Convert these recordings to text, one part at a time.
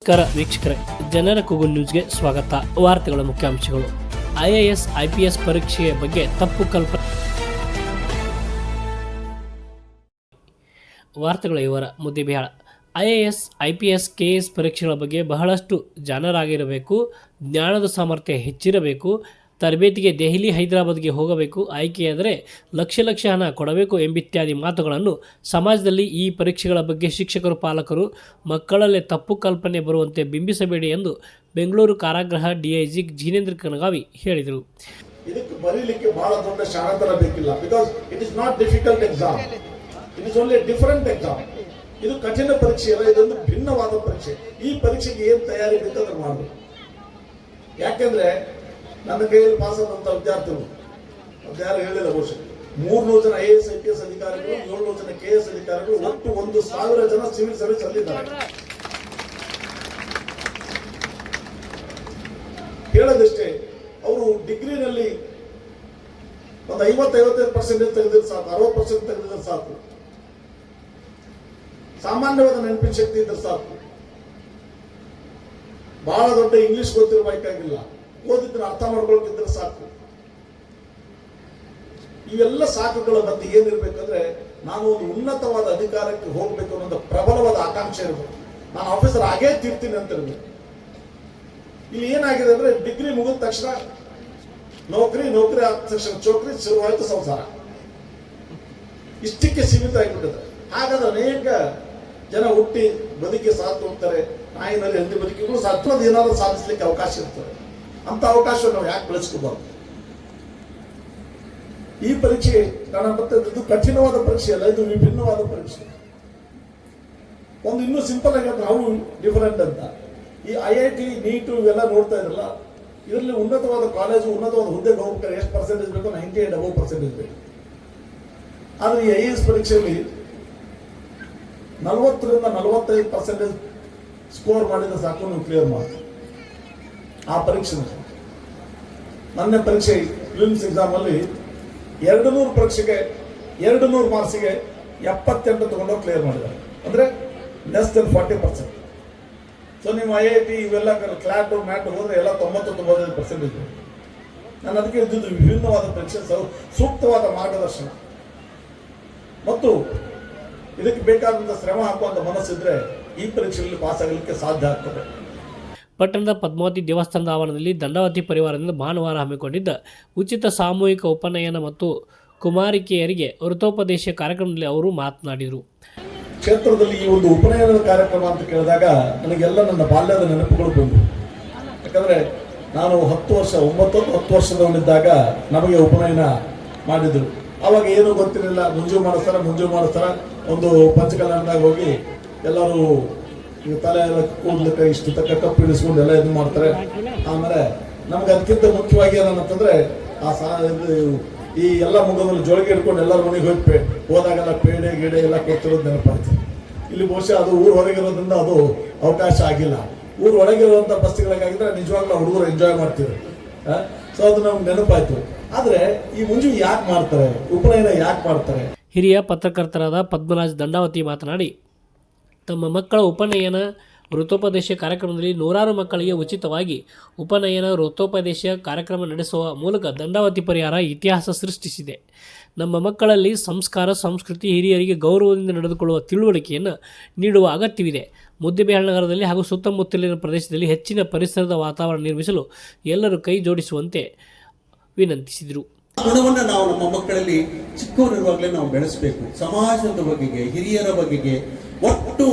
ನಮಸ್ಕಾರ ವೀಕ್ಷಕರೇ, ಜನರ ಕೂಗು ನ್ಯೂಸ್ಗೆ ಸ್ವಾಗತ. ವಾರ್ತೆಗಳ ಮುಖ್ಯಾಂಶಗಳು. IAS IPS ಪರೀಕ್ಷೆಯ ಬಗ್ಗೆ ತಪ್ಪು ಕಲ್ಪನೆ. ವಾರ್ತೆಗಳ ವಿವರ. ಮುದ್ದೆಬಿಹಾಳ. IAS IPS KS ಪರೀಕ್ಷೆಗಳ ಬಗ್ಗೆ ಬಹಳಷ್ಟು ಜಾಣರಾಗಿರಬೇಕು, ಜ್ಞಾನದ ಸಾಮರ್ಥ್ಯ ಹೆಚ್ಚಿರಬೇಕು, ತರಬೇತಿಗೆ ದೆಹಲಿ ಹೈದರಾಬಾದ್ಗೆ ಹೋಗಬೇಕು, ಆಯ್ಕೆಯಾದರೆ ಲಕ್ಷ ಲಕ್ಷ ಹಣ ಕೊಡಬೇಕು ಎಂಬಿತ್ಯಾದಿ ಮಾತುಗಳನ್ನು ಸಮಾಜದಲ್ಲಿ ಈ ಪರೀಕ್ಷೆಗಳ ಬಗ್ಗೆ ಶಿಕ್ಷಕರು, ಪಾಲಕರು ಮಕ್ಕಳಲ್ಲೇ ತಪ್ಪು ಕಲ್ಪನೆ ಬರುವಂತೆ ಬಿಂಬಿಸಬೇಡಿ ಎಂದು ಬೆಂಗಳೂರು ಕಾರಾಗೃಹ DIG ಜಿನೇಂದ್ರ ಕನಗಾವಿ ಹೇಳಿದರು. ಇದಕ್ಕೆ ಬರೀಲಿಕ್ಕೆ ಬಹಳ ದೊಡ್ಡ ಶಾಣತನ ಬೇಕಿಲ್ಲ. Because it is not difficult exam, it is only different exam. ಇದು ಕಠಿಣ ಪರೀಕ್ಷೆ ಅಲ್ಲ, ಇದೊಂದು ಭಿನ್ನವಾದ ಪರೀಕ್ಷೆ. ಈ ಪರೀಕ್ಷೆಗೆ ಏನು ತಯಾರಿ ಬೇಕಾದ್ರೆ ಮಾಡಬೇಕು. ಯಾಕೆಂದ್ರೆ ನನ್ನ ಕೈಯಲ್ಲಿ ಪಾಸ್ ಆದಂತ ವಿದ್ಯಾರ್ಥಿಗಳು ಅದು ಯಾರು ಹೇಳಿಲ್ಲ, ಬಹುಶಃ 300 ಜನ IAS IPS ಅಧಿಕಾರಿಗಳು, 700 ಜನ KS ಅಧಿಕಾರಿಗಳು, ಒಟ್ಟು 1,000 ಜನ ಸಿವಿಲ್ ಸರ್ವಿಸ್ ಅಲ್ಲಿದ್ದಾರೆ. ಹೇಳೋದಷ್ಟೇ, ಅವರು ಡಿಗ್ರಿನಲ್ಲಿ ಒಂದು 50-55% ತೆಗೆದಿದ್ರೆ ಸಾಕು, 60% ತೆಗೆದಿದ್ರೆ ಸಾಕು, ಸಾಮಾನ್ಯವಾದ ನೆನಪಿನ ಶಕ್ತಿ ಇದ್ರೆ ಸಾಕು, ಬಹಳ ದೊಡ್ಡ ಇಂಗ್ಲಿಷ್ ಗೊತ್ತಿರಬೇಕಾಗಿಲ್ಲ, ಓದಿದ್ರೆ ಅರ್ಥ ಮಾಡ್ಕೊಳ್ತಿದ್ರೆ ಸಾಕು. ಇವೆಲ್ಲ ಸಾಕುಗಳ ಮಧ್ಯೆ ಏನಿರ್ಬೇಕಂದ್ರೆ, ನಾನು ಒಂದು ಉನ್ನತವಾದ ಅಧಿಕಾರಕ್ಕೆ ಹೋಗ್ಬೇಕು ಅನ್ನೋ ಪ್ರಬಲವಾದ ಆಕಾಂಕ್ಷೆ ಇರಬೇಕು. ನಾನು ಆಫೀಸರ್ ಆಗೇ ತೀರ್ತೀನಿ ಅಂತ ಇರ್ಬೇಕು. ಇಲ್ಲಿ ಏನಾಗಿದೆ ಅಂದ್ರೆ, ಡಿಗ್ರಿ ಮುಗಿದ ತಕ್ಷಣ ನೌಕರಿ ಆದ ತಕ್ಷಣ ಚೌಕರಿ, ಶುರುವಾಯಿತು ಸಂಸಾರ, ಇಷ್ಟಕ್ಕೆ ಸೀಮಿತ ಆಗಿಬಿಟ್ಟಿದೆ. ಹಾಗಾದ್ರೆ ಅನೇಕ ಜನ ಹುಟ್ಟಿ ಬದುಕಿ ಸಾಥ್ ಹೋಗ್ತಾರೆ, ನಾಯಿನಲ್ಲಿ ಹಂದಿ ಬದುಕಿಗೂ ಸಾಧ್ಯ ಏನಾದ್ರೂ ಸಾಧಿಸ್ಲಿಕ್ಕೆ ಅವಕಾಶ ಇರ್ತದೆ. ಅಂತ ಅವಕಾಶ ನಾವು ಯಾಕೆ ಬೆಳೆಸ್ಕೋಬಾರ್ದು? ಈ ಪರೀಕ್ಷೆ ಕಾಣಬತ್ತೆ, ಇದು ಕಠಿಣವಾದ ಪರೀಕ್ಷೆ ಅಲ್ಲ, ಇದು ವಿಭಿನ್ನವಾದ ಪರೀಕ್ಷೆ. ಒಂದು ಇನ್ನೂ ಸಿಂಪಲ್ ಆಗಿ ನಾವು ಡಿಫರೆಂಟ್ ಅಂತ ಈ IIT NEET ಇವೆಲ್ಲ ನೋಡ್ತಾ ಇದ್ರಲ್ಲ, ಇದರಲ್ಲಿ ಉನ್ನತವಾದ ಕಾಲೇಜು, ಉನ್ನತವಾದ ಹುದ್ದೆಗೆ ಹೋಗ್ಬೇಕಾದ್ರೆ ಎಷ್ಟು ಪರ್ಸೆಂಟೇಜ್ ಬೇಕು? 98% ಬೇಕು. ಆದ್ರೆ ಈ IAS ಪರೀಕ್ಷೆಯಲ್ಲಿ 40ರಿಂದ 45% ಸ್ಕೋರ್ ಮಾಡಿದ್ರೆ ಸಾಕು, ನೀವು ಕ್ಲಿಯರ್ ಮಾಡಿ ಆ ಪರೀಕ್ಷೆ. ನನ್ನ ಪರೀಕ್ಷೆ ಪ್ರಿಲಿಮ್ಸ್ ಎಕ್ಸಾಮ್ ಅಲ್ಲಿ 200 ಪರೀಕ್ಷೆಗೆ 200 ಮಾರ್ಕ್ಸಿಗೆ 78 ತಗೊಂಡೋಗಿ ಕ್ಲಿಯರ್ ಮಾಡಿದ್ದಾರೆ. ಅಂದ್ರೆ ಲೆಸ್ ದೆನ್ 40%. ಸೊ ನೀವು IIT ಇವೆಲ್ಲ ಕ್ಲಾಟ್ ಮ್ಯಾಟ್ ಹೋದ್ರೆ ಎಲ್ಲ 90-95%. ನಾನು ಅದಕ್ಕೆ ಇದ್ದಿದ್ದು ವಿಭಿನ್ನವಾದ ಪರೀಕ್ಷೆ, ಸೂಕ್ತವಾದ ಮಾರ್ಗದರ್ಶನ ಮತ್ತು ಇದಕ್ಕೆ ಬೇಕಾದಂತ ಶ್ರಮ ಹಾಕುವಂತ ಮನಸ್ಸಿದ್ರೆ ಈ ಪರೀಕ್ಷೆಯಲ್ಲಿ ಪಾಸ್ ಆಗಲಿಕ್ಕೆ ಸಾಧ್ಯ ಆಗ್ತದೆ. ಪಟ್ಟಣದ ಪದ್ಮಾವತಿ ದೇವಸ್ಥಾನದ ಆವರಣದಲ್ಲಿ ದಂಡವತಿ ಪರಿವಾರದಿಂದ ಭಾನುವಾರ ಹಮ್ಮಿಕೊಂಡಿದ್ದ ಉಚಿತ ಸಾಮೂಹಿಕ ಉಪನಯನ ಮತ್ತು ಕುಮಾರಿಕೆಯರಿಗೆ ವೃತೋಪದೇಶ ಕಾರ್ಯಕ್ರಮದಲ್ಲಿ ಅವರು ಮಾತನಾಡಿದರು. ಕ್ಷೇತ್ರದಲ್ಲಿ ಈ ಒಂದು ಉಪನಯನದ ಕಾರ್ಯಕ್ರಮ ಅಂತ ಕೇಳಿದಾಗ ನನಗೆಲ್ಲ ನನ್ನ ಬಾಲ್ಯದ ನೆನಪುಗಳು ಬಂದವು. ಯಾಕಂದ್ರೆ ನಾನು 10 ವರ್ಷದವನಿದ್ದಾಗ ನಮಗೆ ಉಪನಯನ ಮಾಡಿದ್ರು. ಅವಾಗ ಏನು ಗೊತ್ತಿರಲಿಲ್ಲ, ಮುಂಜು ಮಾಡಿಸ್ತಾರ ಒಂದು ಪಂಚಕಲ್ಯಾಣದಾಗ ಹೋಗಿ ಎಲ್ಲರೂ ತಲೆ ಎಲ್ಲ ಕೂದಲಿಕ್ಕೆ ಇಷ್ಟು ತಕ್ಕ ಕಪ್ಪು ಇಳಿಸ್ಕೊಂಡು ಎಲ್ಲ ಇದು ಮಾಡ್ತಾರೆ. ಆಮೇಲೆ ನಮ್ಗೆ ಅದಕ್ಕಿಂತ ಮುಖ್ಯವಾಗಿ ಏನಂತಂದ್ರೆ, ಈ ಎಲ್ಲ ಮುಖದಲ್ಲಿ ಜೋಳಿಗೆ ಇಟ್ಕೊಂಡು ಎಲ್ಲರ ಮನೆಗೆ ಹೋದಾಗೆಲ್ಲ ಪೇಡೆ ಗಿಡೆ ಎಲ್ಲ ಕೊಟ್ಟಿರೋದು ನೆನಪಾಯ್ತು. ಇಲ್ಲಿ ಬಹುಶಃ ಅದು ಊರ್ ಹೊರಗಿರೋದ್ರಿಂದ ಅದು ಅವಕಾಶ ಆಗಿಲ್ಲ. ಊರ್ ಒಳಗಿರುವಂತ ಬಸ್ಗಳಿಗಾಗಿದ್ರೆ ನಿಜವಾಗ್ಲೂ ಹುಡುಗರು ಎಂಜಾಯ್ ಮಾಡ್ತಿದ್ರು. ಸೊ ಅದು ನಮ್ಗೆ ನೆನಪಾಯ್ತು. ಆದ್ರೆ ಈ ಮುಂಜು ಯಾಕೆ ಮಾಡ್ತಾರೆ, ಉಪನಯನ ಯಾಕೆ ಮಾಡ್ತಾರೆ? ಹಿರಿಯ ಪತ್ರಕರ್ತರಾದ ಪದ್ಮರಾಜ್ ದಂಡಾವತಿ ಮಾತನಾಡಿ, ತಮ್ಮ ಮಕ್ಕಳ ಉಪನಯನ ವೃತೋಪದೇಶ ಕಾರ್ಯಕ್ರಮದಲ್ಲಿ 100 ಮಕ್ಕಳಿಗೆ ಉಚಿತವಾಗಿ ಉಪನಯನ ವೃತೋಪದೇಶ ಕಾರ್ಯಕ್ರಮ ನಡೆಸುವ ಮೂಲಕ ದಂಡಾವತಿ ಪರಿಹಾರ ಇತಿಹಾಸ ಸೃಷ್ಟಿಸಿದೆ. ನಮ್ಮ ಮಕ್ಕಳಲ್ಲಿ ಸಂಸ್ಕಾರ, ಸಂಸ್ಕೃತಿ, ಹಿರಿಯರಿಗೆ ಗೌರವದಿಂದ ನಡೆದುಕೊಳ್ಳುವ ತಿಳುವಳಿಕೆಯನ್ನು ನೀಡುವ ಅಗತ್ಯವಿದೆ. ಮುದ್ದೆಬಿಹಾಳ ನಗರದಲ್ಲಿ ಹಾಗೂ ಸುತ್ತಮುತ್ತಲಿನ ಪ್ರದೇಶದಲ್ಲಿ ಹೆಚ್ಚಿನ ಪರಿಸರದ ವಾತಾವರಣ ನಿರ್ಮಿಸಲು ಎಲ್ಲರೂ ಕೈ ಜೋಡಿಸುವಂತೆ ವಿನಂತಿಸಿದರು. ಗುಣವನ್ನು ನಾವು ನಮ್ಮ ಮಕ್ಕಳಲ್ಲಿ ಚಿಕ್ಕವರಿರುವಾಗಲೇ ನಾವು ಬೆಳೆಸಬೇಕು. ಸಮಾಜದ ಬಗೆಗೆ, ಹಿರಿಯರ ಬಗೆಗೆ ಒಟ್ಟು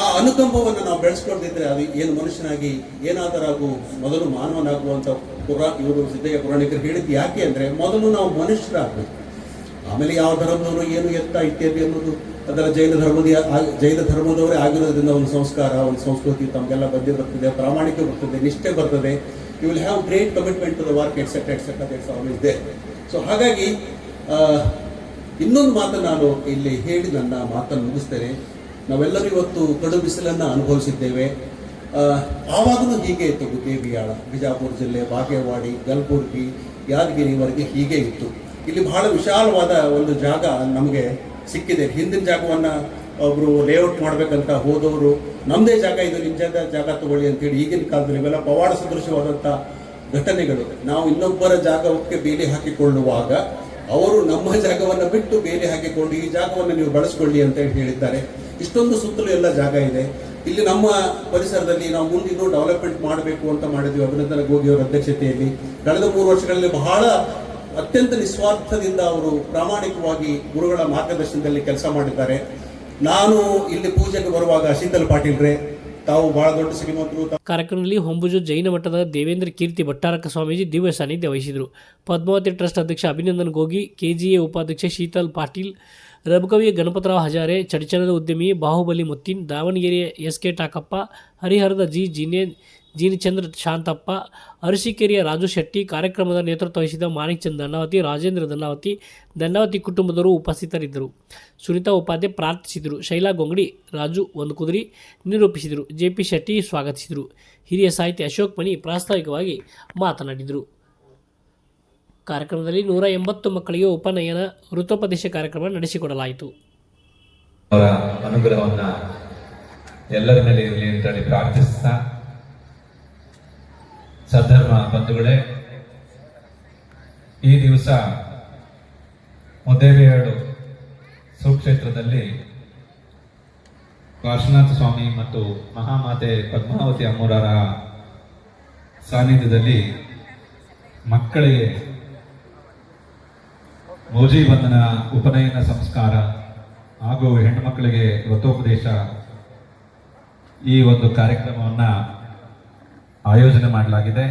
ಆ ಅನುಕಂಪವನ್ನು ನಾವು ಬೆಳೆಸ್ಕೊಳ್ತಿದ್ರೆ ಅದು ಏನು ಮನುಷ್ಯನಾಗಿ ಏನಾದರಾಗು ಮೊದಲು ಮಾನವನಾಗುವಂತ ಇವರು ಸಿದ್ದಯ್ಯ ಪುರಾಣಿಕರು ಹೇಳಿದ್ದು ಯಾಕೆ ಅಂದ್ರೆ, ಮೊದಲು ನಾವು ಮನುಷ್ಯರಾಗಬೇಕು, ಆಮೇಲೆ ಯಾವ ಧರ್ಮದವರು ಏನು ಎತ್ತ ಇತ್ಯಾದಿ ಅನ್ನೋದು ಅದರ ಜೈನ ಧರ್ಮದವರೇ ಆಗಿರೋದ್ರಿಂದ ಒಂದು ಸಂಸ್ಕಾರ, ಒಂದು ಸಂಸ್ಕೃತಿ ತಮಗೆಲ್ಲ ಬರ್ತದೆ, ಪ್ರಾಮಾಣಿಕ ಬರ್ತದೆ, ನಿಷ್ಠೆ ಬರ್ತದೆ. You will have great commitment to the work etcetera etcetera, that's always there. So ಹಾಗಾಗಿ ಇನ್ನೊಂದು ಮಾತನ್ನು ನಾನು ಇಲ್ಲಿ ಹೇಳಿ ನನ್ನ ಮಾತನ್ನು ಮುಗಿಸ್ತೇನೆ. ನಾವೆಲ್ಲರೂ ಇವತ್ತು ಕಡು ಬಿಸಿಲನ್ನು ಅನುಭವಿಸಿದ್ದೇವೆ. ಆವಾಗಲೂ ಹೀಗೆ ಇತ್ತು. ಮುದ್ದೇಬಿಹಾಳ, ಬಿಜಾಪುರ ಜಿಲ್ಲೆ, ಬಾಗೇವಾಡಿ, ಕಲಬುರ್ಗಿ, ಯಾದಗಿರಿವರೆಗೆ ಹೀಗೆ ಇತ್ತು. ಇಲ್ಲಿ ಬಹಳ ವಿಶಾಲವಾದ ಒಂದು ಜಾಗ ನಮಗೆ ಸಿಕ್ಕಿದೆ. ಹಿಂದಿನ ಜಾಗವನ್ನು ಒಬ್ರು ಲೇಔಟ್ ಮಾಡ್ಬೇಕಂತ ಹೋದವರು ನಮ್ಮದೇ ಜಾಗ ಇದು, ನಿಮ್ಮ ಜಾಗ ತಗೊಳ್ಳಿ ಅಂತೇಳಿ ಈಗಿನ ಕಾಲದಲ್ಲಿ ಇವೆಲ್ಲ ಪವಾಡ ಸದೃಶವಾದಂಥ ಘಟನೆಗಳು. ನಾವು ಇನ್ನೊಬ್ಬರ ಜಾಗಕ್ಕೆ ಬೇಲಿ ಹಾಕಿಕೊಳ್ಳುವಾಗ ಅವರು ನಮ್ಮ ಜಾಗವನ್ನು ಬಿಟ್ಟು ಬೇಲಿ ಹಾಕಿಕೊಂಡು ಈ ಜಾಗವನ್ನು ನೀವು ಬಳಸ್ಕೊಳ್ಳಿ ಅಂತ ಹೇಳಿದ್ದಾರೆ. ಇಷ್ಟೊಂದು ಸುತ್ತಲೂ ಎಲ್ಲ ಜಾಗ ಇದೆ. ಇಲ್ಲಿ ನಮ್ಮ ಪರಿಸರದಲ್ಲಿ ನಾವು ಮುಂದೆ ಇನ್ನೂ ಡೆವಲಪ್ಮೆಂಟ್ ಮಾಡಬೇಕು ಅಂತ ಮಾಡಿದ್ವಿ ಅಭಿನಂದನ ಗೋಗಿ ಅವರ ಅಧ್ಯಕ್ಷತೆಯಲ್ಲಿ. ಕಳೆದ 3 ವರ್ಷಗಳಲ್ಲಿ ಬಹಳ ಅತ್ಯಂತ ನಿಸ್ವಾರ್ಥದಿಂದ ಅವರು ಪ್ರಾಮಾಣಿಕವಾಗಿ ಗುರುಗಳ ಮಾರ್ಗದರ್ಶನದಲ್ಲಿ ಕೆಲಸ ಮಾಡಿದ್ದಾರೆ. ನಾನು ಇಲ್ಲಿ ಪೂಜೆಗೆ ಬರುವಾಗ ಶೀತಲ್ ಪಾಟೀಲ್ರೇ, ತಾವು ಬಹಳ ದೊಡ್ಡ ಶ್ರೀಮಂತರು. ಕಾರ್ಯಕ್ರಮದಲ್ಲಿ ಹೊಂಬುಜು ಜೈನ ಮಠದ ದೇವೇಂದ್ರ ಕೀರ್ತಿ ಭಟ್ಟಾರಕ ಸ್ವಾಮೀಜಿ ದಿವ್ಯ ಸಾನ್ನಿಧ್ಯ ವಹಿಸಿದರು. ಪದ್ಮಾವತಿ ಟ್ರಸ್ಟ್ ಅಧ್ಯಕ್ಷ ಅಭಿನಂದನ್ ಗೋಗಿ, ಕೆಜಿಎ ಉಪಾಧ್ಯಕ್ಷ ಶೀತಲ್ ಪಾಟೀಲ್, ರಬಕವಿ ಗಣಪತರಾವ್ ಹಜಾರೆ, ಚಡಿಚಣದ ಉದ್ಯಮಿ ಬಾಹುಬಲಿ ಮುತ್ತಿನ್, ದಾವಣಗೆರೆಯ ಎಸ್ಕೆ ಟಾಕಪ್ಪ, ಹರಿಹರದ ಜೀನಿಚಂದ್ರ ಶಾಂತಪ್ಪ, ಅರಸೀಕೆರೆಯ ರಾಜು ಶೆಟ್ಟಿ, ಕಾರ್ಯಕ್ರಮದ ನೇತೃತ್ವ ವಹಿಸಿದ ಮಾಣಿಕ್ ಚಂದ್ ದಂಡಾವತಿ, ರಾಜೇಂದ್ರ ದಂಡಾವತಿ ಕುಟುಂಬದವರು ಉಪಸ್ಥಿತರಿದ್ದರು. ಸುನೀತಾ ಉಪಾಧ್ಯ ಪ್ರಾರ್ಥಿಸಿದರು. ಶೈಲಾ ಗೊಂಗಡಿ, ರಾಜು ಒಂದುಕುದುರಿ ನಿರೂಪಿಸಿದರು. ಜೆಪಿ ಶೆಟ್ಟಿ ಸ್ವಾಗತಿಸಿದರು. ಹಿರಿಯ ಸಾಹಿತಿ ಅಶೋಕ್ ಮಣಿ ಪ್ರಾಸ್ತಾವಿಕವಾಗಿ ಮಾತನಾಡಿದರು. ಕಾರ್ಯಕ್ರಮದಲ್ಲಿ 180 ಮಕ್ಕಳಿಗೆ ಉಪನಯನ ವೃತ್ತೋಪದೇಶ ಕಾರ್ಯಕ್ರಮ ನಡೆಸಿಕೊಡಲಾಯಿತು. ಅವರ ಅನುಗ್ರಹವನ್ನು ಎಲ್ಲರ ಮೇಲೆ ಇರಲಿ ಅಂತೇಳಿ ಪ್ರಾರ್ಥಿಸ್ತಾ, ಸದ್ಧರ್ಮ ಬಂಧುಗಳೇ, ಈ ದಿವಸ ಮುದ್ದೇಬೇಡು ಸುಕ್ಷೇತ್ರದಲ್ಲಿ ಕಾಶಿನಾಥ ಸ್ವಾಮಿ ಮತ್ತು ಮಹಾಮಾತೆ ಪದ್ಮಾವತಿ ಅಮ್ಮೋರರ ಸಾನ್ನಿಧ್ಯದಲ್ಲಿ ಮಕ್ಕಳಿಗೆ ಮೋಜಿ ಬಂಧನ, ಉಪನಯನ ಸಂಸ್ಕಾರ ಹಾಗೂ ಹೆಣ್ಣು ಮಕ್ಕಳಿಗೆ ವ್ರತೋಪದೇಶ ಈ ಒಂದು ಕಾರ್ಯಕ್ರಮವನ್ನು ಆಯೋಜನೆ ಮಾಡಲಾಗಿದೆ.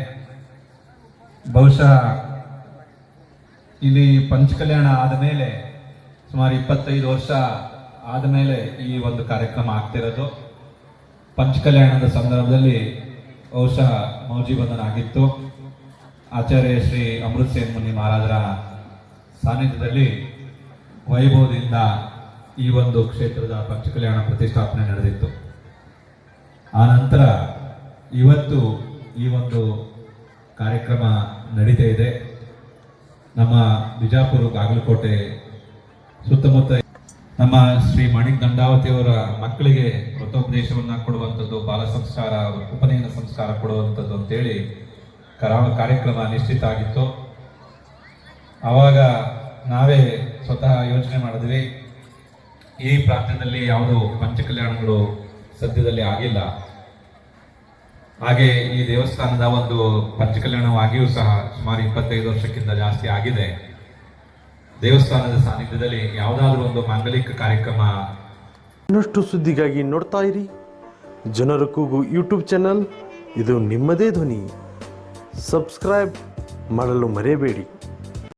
ಬಹುಶಃ ಇಲ್ಲಿ ಪಂಚಕಲ್ಯಾಣ ಆದ ಮೇಲೆ ಸುಮಾರು 25 ವರ್ಷ ಆದ ಮೇಲೆ ಈ ಒಂದು ಕಾರ್ಯಕ್ರಮ ಆಗ್ತಿರೋದು. ಪಂಚಕಲ್ಯಾಣದ ಸಂದರ್ಭದಲ್ಲಿ ಬಹುಶಃ ಮೌಜಿ ಬಂಧನ ಆಗಿತ್ತು. ಆಚಾರ್ಯ ಶ್ರೀ ಅಮೃತ್ ಸೇನ್ ಮುನಿ ಮಹಾರಾಜರ ಸಾನ್ನಿಧ್ಯದಲ್ಲಿ ವೈಭವದಿಂದ ಈ ಒಂದು ಕ್ಷೇತ್ರದ ಪಂಚಕಲ್ಯಾಣ ಪ್ರತಿಷ್ಠಾಪನೆ ನಡೆದಿತ್ತು. ಆ ನಂತರ ಇವತ್ತು ಈ ಒಂದು ಕಾರ್ಯಕ್ರಮ ನಡೀತಾ ಇದೆ. ನಮ್ಮ ಬಿಜಾಪುರ ಬಾಗಲಕೋಟೆ ಸುತ್ತಮುತ್ತ ನಮ್ಮ ಶ್ರೀ ಮಾಣಿಕ್ ದಂಡಾವತಿಯವರ ಮಕ್ಕಳಿಗೆ ವ್ರತೋಪದೇಶವನ್ನು ಕೊಡುವಂಥದ್ದು, ಬಾಲ ಸಂಸ್ಕಾರ, ಉಪನಯನ ಸಂಸ್ಕಾರ ಕೊಡುವಂಥದ್ದು ಅಂತೇಳಿ ಕಾರ್ಯಕ್ರಮ ನಿಶ್ಚಿತ ಆಗಿತ್ತು. ಆವಾಗ ನಾವೇ ಸ್ವತಃ ಯೋಚನೆ ಮಾಡಿದ್ವಿ, ಈ ಪ್ರಾಂತ್ಯದಲ್ಲಿ ಯಾವುದು ಪಂಚಕಲ್ಯಾಣಗಳು ಸದ್ಯದಲ್ಲಿ ಆಗಿಲ್ಲ. ಹಾಗೆ ಈ ದೇವಸ್ಥಾನದ ಒಂದು ಪಂಚಕಲ್ಯಾಣವಾಗಿಯೂ ಸಹ ಸುಮಾರು 25 ವರ್ಷಕ್ಕಿಂತ ಜಾಸ್ತಿ ಆಗಿದೆ. ದೇವಸ್ಥಾನದ ಸಾನ್ನಿಧ್ಯದಲ್ಲಿ ಯಾವುದಾದ್ರೂ ಒಂದು ಮಾಂಗಲಿಕ ಕಾರ್ಯಕ್ರಮ. ಇನ್ನಷ್ಟು ಸುದ್ದಿಗಾಗಿ ನೋಡ್ತಾ ಇರಿ ಜನರ ಕೂಗು ಯೂಟ್ಯೂಬ್ ಚಾನಲ್. ಇದು ನಿಮ್ಮದೇ ಧ್ವನಿ. ಸಬ್ಸ್ಕ್ರೈಬ್ ಮಾಡಲು ಮರೆಯಬೇಡಿ.